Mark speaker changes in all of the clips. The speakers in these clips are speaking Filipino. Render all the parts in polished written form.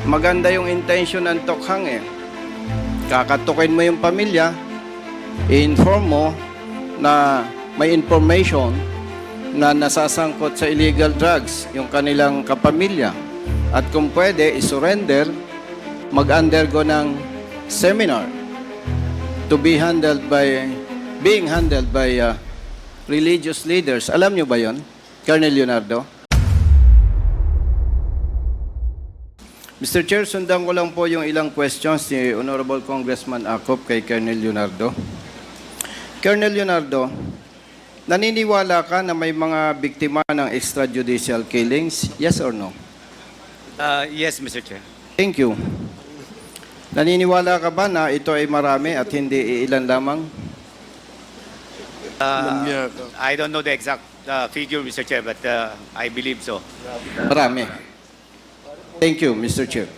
Speaker 1: maganda yung intention ng tokhang eh. Kakatukin mo yung pamilya, i-inform mo na may information na nasasangkot sa illegal drugs yung kanilang kapamilya. At kung pwede, isurrender, mag-undergo ng seminar to be being handled by religious leaders. Alam nyo ba yon, Colonel Leonardo? Mr. Chair, sundan ko lang po yung ilang questions ni Honorable Congressman Acop kay Colonel Leonardo. Colonel Leonardo, naniniwala ka na may mga biktima ng extrajudicial killings? Yes or no?
Speaker 2: Yes, Mr. Chair.
Speaker 1: Thank you. Naniniwala ka ba na ito ay marami at hindi ilan lamang?
Speaker 2: I don't know the exact figure, Mr. Chair, but I believe so.
Speaker 1: Marami. Thank you, Mr. Chair.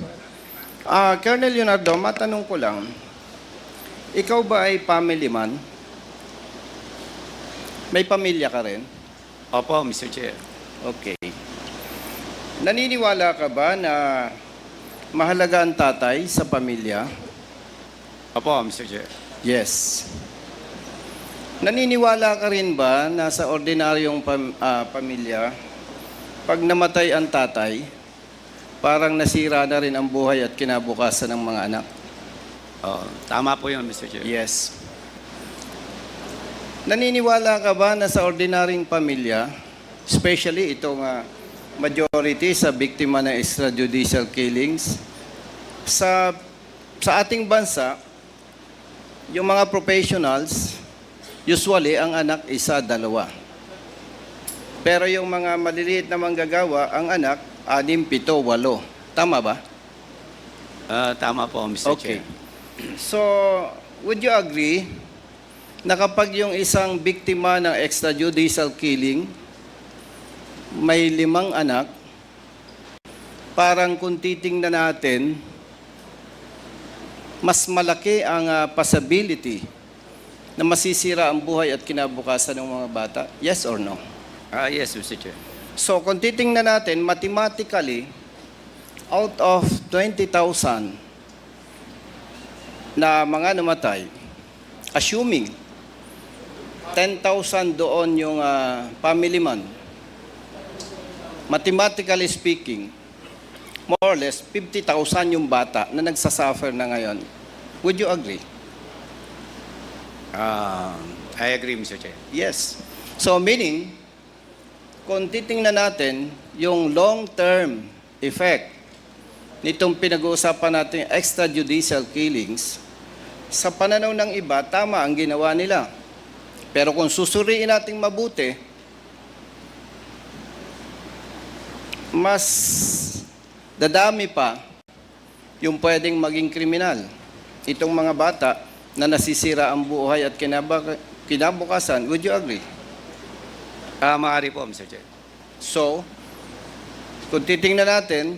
Speaker 1: Colonel Leonardo, matanong ko lang, ikaw ba ay family man? May pamilya ka rin?
Speaker 2: Opo, Mr. Chair.
Speaker 1: Okay. Naniniwala ka ba na mahalaga ang tatay sa pamilya?
Speaker 2: Opo, Mr. Chair.
Speaker 1: Yes. Naniniwala ka rin ba na sa ordinaryong pamilya, pag namatay ang tatay, parang nasira na rin ang buhay at kinabukasan ng mga anak?
Speaker 2: Tama po yun, Mr. Chair.
Speaker 1: Yes. Naniniwala ka ba na sa ordinaryong pamilya, especially itong majority sa biktima ng extrajudicial killings, sa ating bansa, yung mga professionals, usually ang anak isa, dalawa. Pero yung mga maliliit na manggagawa, ang anak, 6, 7, 8. Tama ba?
Speaker 2: Tama po, Mr.
Speaker 1: Okay.
Speaker 2: Chair.
Speaker 1: So, would you agree na kapag yung isang biktima ng extrajudicial killing, may 5 anak, parang kung titingnan natin, mas malaki ang possibility na masisira ang buhay at kinabukasan ng mga bata? Yes or no?
Speaker 2: Yes, Mr. Chair.
Speaker 1: So, kung titingnan natin, mathematically, out of 20,000 na mga namatay, assuming 10,000 doon yung family man, mathematically speaking, more or less, 50,000 yung bata na nagsasuffer na ngayon. Would you agree?
Speaker 2: I agree, Mr. Chair.
Speaker 1: Yes. So, meaning, kung titingnan natin yung long-term effect nitong pinag-uusapan natin extrajudicial killings, sa pananaw ng iba, tama ang ginawa nila. Pero kung susuriin natin mabuti, mas dadami pa yung pwedeng maging kriminal. Itong mga bata na nasisira ang buhay at kinabukasan, would you agree?
Speaker 2: Maaari po, Mr. Chair.
Speaker 1: So, kung titingnan natin,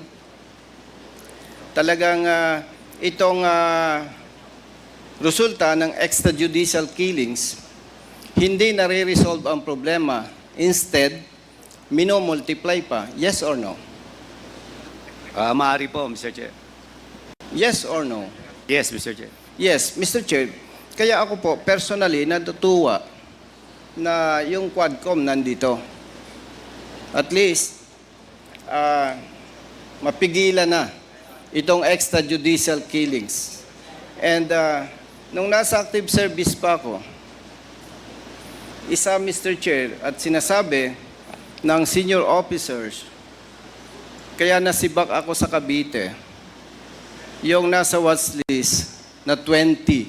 Speaker 1: talagang itong resulta ng extrajudicial killings, hindi nare-resolve ang problema. Instead, minomultiply pa. Yes or no?
Speaker 2: Maaari po, Mr. Chair.
Speaker 1: Yes or no?
Speaker 2: Yes, Mr. Chair.
Speaker 1: Yes, Mr. Chair. Kaya ako po, personally, natutuwa na yung Quadcom nandito. At least, mapigilan na itong extrajudicial killings. And nung nasa active service pa ako, isa, Mr. Chair, at sinasabi ng senior officers, kaya nasibak ako sa Cavite, yung nasa watch list na 20.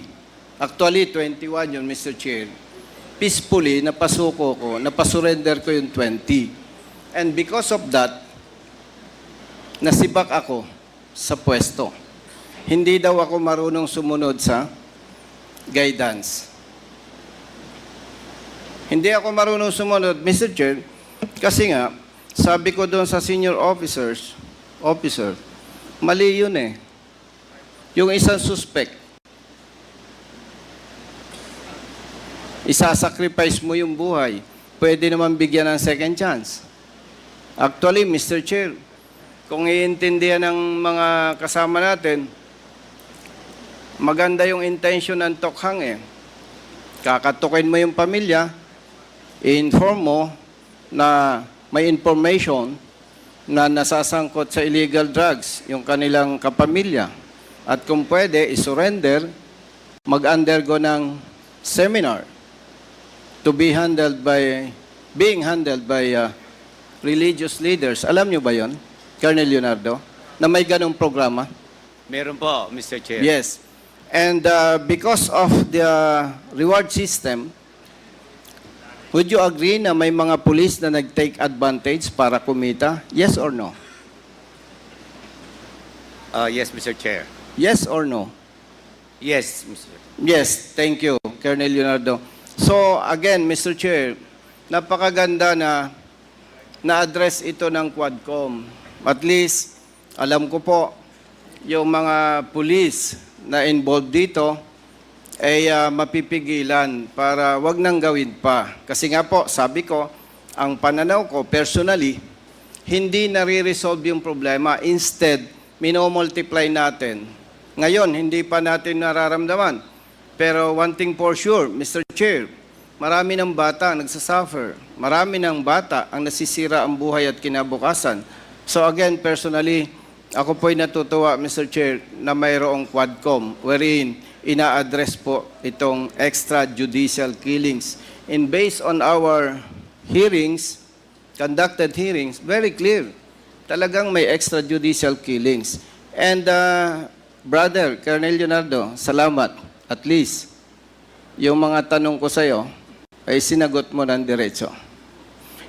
Speaker 1: Actually, 21 yun, Mr. Chair. Peacefully, napasuko ko, napasurrender ko yung 20. And because of that, nasibak ako sa pwesto. Hindi daw ako marunong sumunod sa guidance. Hindi ako marunong sumunod, Mr. Chair, kasi nga, sabi ko doon sa senior officer, mali yun eh. Yung isang suspect, isasacrifice mo yung buhay. Pwede naman bigyan ng second chance. Actually, Mr. Chair, kung iintindihan ng mga kasama natin, maganda yung intention ng tokhang eh. Kakatukin mo yung pamilya, i-inform mo na may information na nasasangkot sa illegal drugs yung kanilang kapamilya. At kung pwede, isurrender, mag-undergo ng seminar to be being handled by religious leaders. Alam nyo ba yon, Colonel Leonardo, na may ganong programa?
Speaker 2: Meron po, Mr. Chair.
Speaker 1: Yes. And because of the reward system, would you agree na may mga police na nag-take advantage para kumita? Yes or no?
Speaker 2: Yes, Mr. Chair.
Speaker 1: Yes or no?
Speaker 2: Yes, Mr.
Speaker 1: Yes, thank you, Colonel Leonardo. So, again, Mr. Chair, napakaganda na na-address ito ng Quadcom. At least, alam ko po, yung mga police na involved dito ay mapipigilan para wag nang gawin pa. Kasi nga po, sabi ko, ang pananaw ko, personally, hindi nare-resolve yung problema. Instead, minomultiply natin. Ngayon, hindi pa natin nararamdaman. Pero one thing for sure, Mr. Chair, marami ng bata ang nagsasuffer. Marami ng bata ang nasisira ang buhay at kinabukasan. So again, personally, ako po'y natutuwa, Mr. Chair, na mayroong Quadcom wherein ina-address po itong extrajudicial killings. And based on our hearings, conducted hearings, very clear. Talagang may extrajudicial killings. And Brother Colonel Leonardo, salamat. At least, yung mga tanong ko sa'yo ay sinagot mo ng diretso.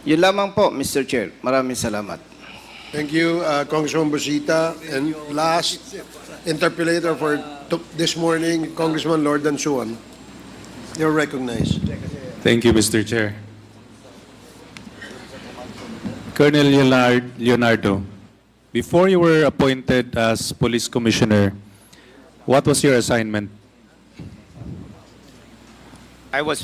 Speaker 1: Yun lamang po, Mr. Chair. Maraming salamat.
Speaker 3: Thank you, Congressman Busita. And last interpellator for this morning, Congressman Lordan Suan. You're recognized.
Speaker 4: Thank you, Mr. Chair. Colonel Leonardo, before you were appointed as Police Commissioner, what was your assignment?
Speaker 2: I was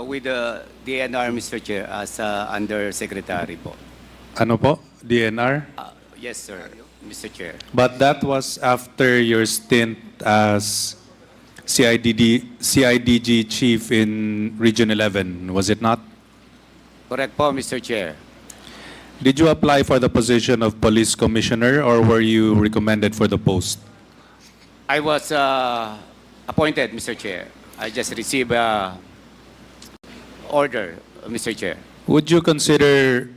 Speaker 2: with the DNR, Mr. Chair, as Undersecretary po.
Speaker 4: Ano po? DNR?
Speaker 2: Yes, sir, Mr. Chair.
Speaker 4: But that was after your stint as CIDG Chief in Region 11, was it not?
Speaker 2: Correct po, Mr. Chair.
Speaker 4: Did you apply for the position of Police Commissioner or were you recommended for the post?
Speaker 2: I was appointed, Mr. Chair. I just received order, Mr. Chair.
Speaker 4: Would you consider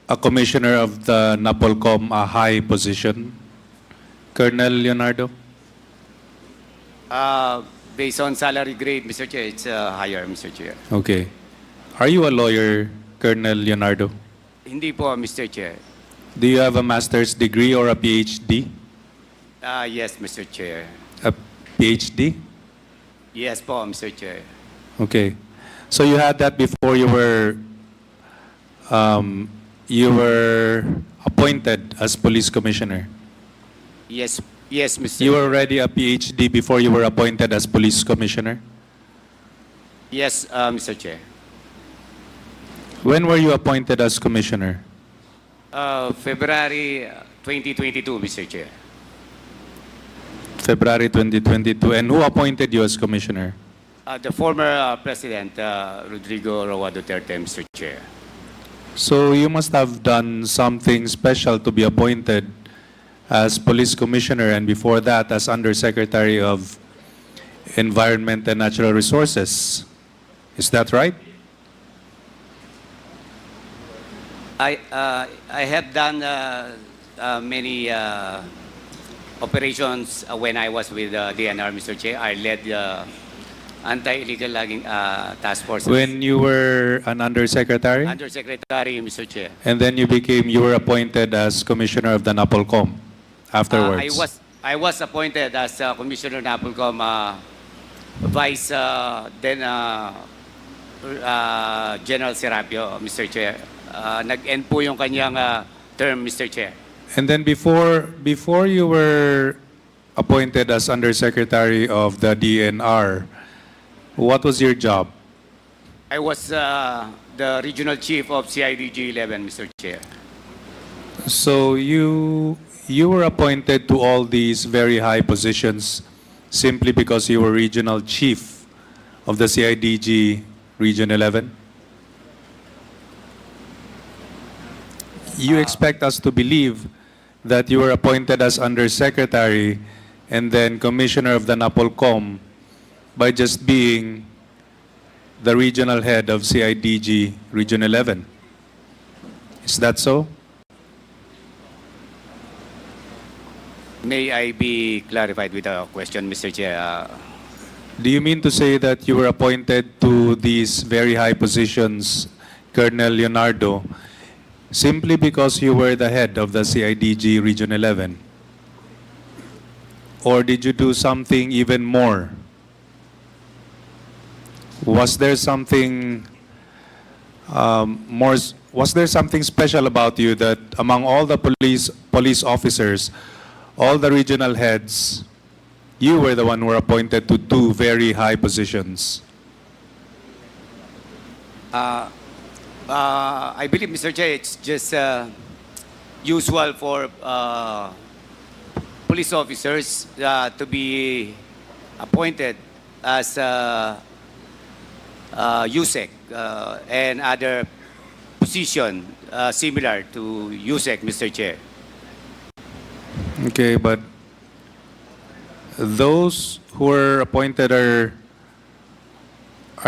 Speaker 4: a commissioner of the NAPOLCOM a high position, Colonel Leonardo?
Speaker 2: Based on salary grade, Mr. Chair, it's higher, Mr. Chair.
Speaker 4: Okay. Are you a lawyer, Colonel Leonardo?
Speaker 2: Hindi po, Mr. Chair.
Speaker 4: Do you have a master's degree or a PhD?
Speaker 2: Yes, Mr. Chair.
Speaker 4: A PhD?
Speaker 2: Yes po, Mr. Chair.
Speaker 4: Okay. So you had that before you were appointed as police commissioner.
Speaker 2: Yes, Mr.
Speaker 4: You were already a PhD before you were appointed as police commissioner.
Speaker 2: Yes, Mr. Chair.
Speaker 4: When were you appointed as commissioner?
Speaker 2: February 2022, Mr. Chair.
Speaker 4: February 2022. And who appointed you as commissioner?
Speaker 2: The former President, Rodrigo Roa Duterte, Mr. Chair.
Speaker 4: So you must have done something special to be appointed as police commissioner and before that as undersecretary of Environment and Natural Resources. Is that right?
Speaker 2: I have done many operations when I was with DNR, Mr. Chair. I led the anti-illegal logging task force.
Speaker 4: When you were an undersecretary?
Speaker 2: Undersecretary, Mr. Chair.
Speaker 4: And then you were appointed as commissioner of the NAPOLCOM afterwards.
Speaker 2: I was appointed as Commissioner NAPOLCOM Vice then General Serapio, Mr. Chair. Nag-end po yung kanyang term, Mr. Chair.
Speaker 4: And then before you were appointed as undersecretary of the DNR, what was your job?
Speaker 2: I was the regional chief of CIDG 11, Mr. Chair.
Speaker 4: So you were appointed to all these very high positions simply because you were regional chief of the CIDG Region 11? You expect us to believe that you were appointed as undersecretary and then commissioner of the NAPOLCOM by just being the regional head of CIDG Region 11. Is that so?
Speaker 2: May I be clarified with a question, Mr. Chair?
Speaker 4: Do you mean to say that you were appointed to these very high positions, Colonel Leonardo, simply because you were the head of the CIDG Region 11? Or did you do something even more? Was there something was there something special about you that among all the police officers, all the regional heads, you were the one who were appointed to two very high positions?
Speaker 2: I believe, Mr. Chair, it's just usual for police officers to be appointed as USEC and other position similar to USEC, Mr. Chair.
Speaker 4: Okay, but those who were appointed are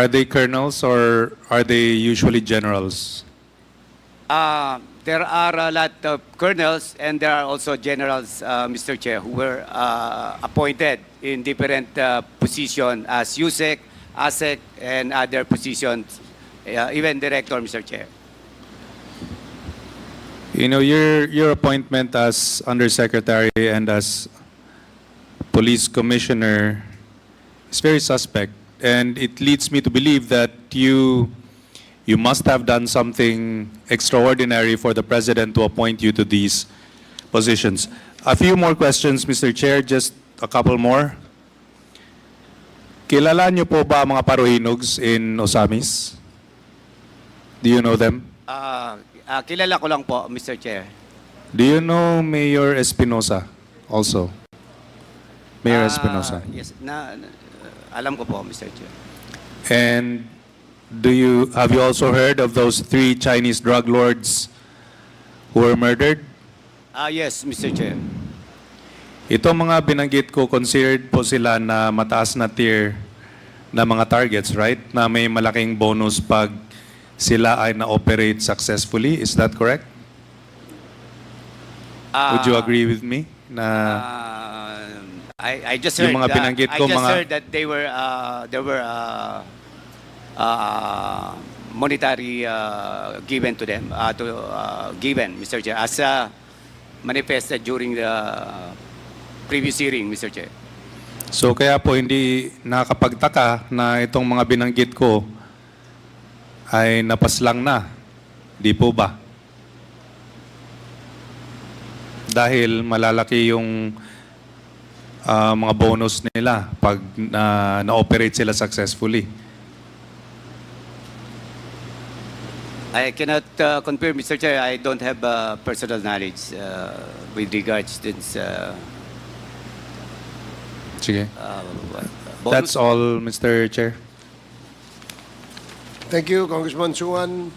Speaker 4: they colonels or are they usually generals?
Speaker 2: There are a lot of colonels and there are also generals, Mr. Chair, who were appointed in different positions as USEC, ASEC, and other positions, even director, Mr. Chair.
Speaker 4: You know, your appointment as undersecretary and as police commissioner is very suspect, and it leads me to believe that you must have done something extraordinary for the president to appoint you to these positions. A few more questions, Mr. Chair, just a couple more. Kilala niyo po ba ang mga Parohinugs in Osamis? Do you know them?
Speaker 2: Kilala ko lang po, Mr. Chair.
Speaker 4: Do you know Mayor Espinosa also? Mayor Espinosa.
Speaker 2: Yes, alam ko po, Mr. Chair.
Speaker 4: And have you also heard of those 3 Chinese drug lords who were murdered?
Speaker 2: Yes, Mr. Chair.
Speaker 4: Ito mga binanggit ko, considered po sila na mataas na tier na mga targets, right? Na may malaking bonus pag sila ay na-operate successfully. Is that correct? Would you agree with me? Na
Speaker 2: I just heard,
Speaker 4: yung mga binanggit ko,
Speaker 2: heard that there were monetary given to them, given, Mr. Chair, as manifested during the previous hearing, Mr. Chair.
Speaker 4: So kaya po hindi nakakapagtaka na itong mga binanggit ko ay napaslang na. Di po ba? Dahil malalaki yung mga bonus nila pag na-operate sila successfully.
Speaker 2: I cannot confirm, Mr. Chair. I don't have personal knowledge with regards to this.
Speaker 4: Sige.
Speaker 2: Bonus.
Speaker 4: That's all, Mr. Chair.
Speaker 3: Thank you, Congressman Suwan.